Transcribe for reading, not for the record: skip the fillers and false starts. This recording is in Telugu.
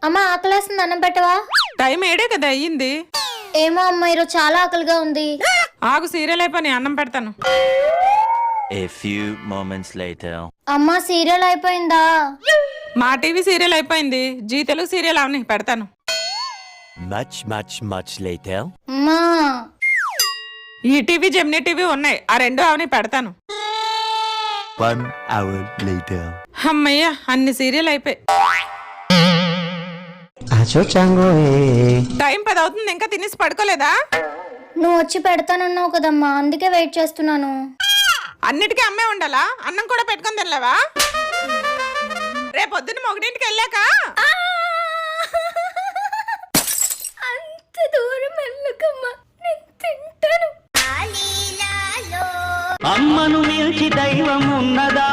అమ్మ ఆకలేస్తుంది, అన్నం పెట్టవా? టైం 7 కదా అయ్యింది. ఏమో అమ్మ, ఈరోజు చాలా ఆకలిగా ఉంది. ఆగు, సీరియల్ అయిపోయి అన్నం పెడతాను. A few moments later. అమ్మ సీరియల్ అయిపోయిందా? మా టీవీ సీరియల్ అయిపోయింది. జీ తెలుగు సీరియల్ అవని పెడతాను. Much later. అమ్మా ఈ టీవీ జెమినీ టీవీ ఉన్నాయి, ఆ రెండు అవని పెడతాను. 1 hour later. అమ్మయ్య, అన్ని సీరియల్ అయిపోయి. టైం 10 అవుతుంది, ఇంకా తినేసి పడుకోలేదా? నువ్వు వచ్చి పెడతానన్నావు కదమ్మా, అందుకే వెయిట్ చేస్తున్నాను. అన్నిటికీ అమ్మే ఉండాలా? అన్నం కూడా పెట్టుకొని తినలేవా? రేపొద్దున 1 వెళ్ళాక అంత దూరం వెళ్ళకమ్మా, నేను తింటాను. అమ్మను మిల్చి దైవం ఉన్నదా?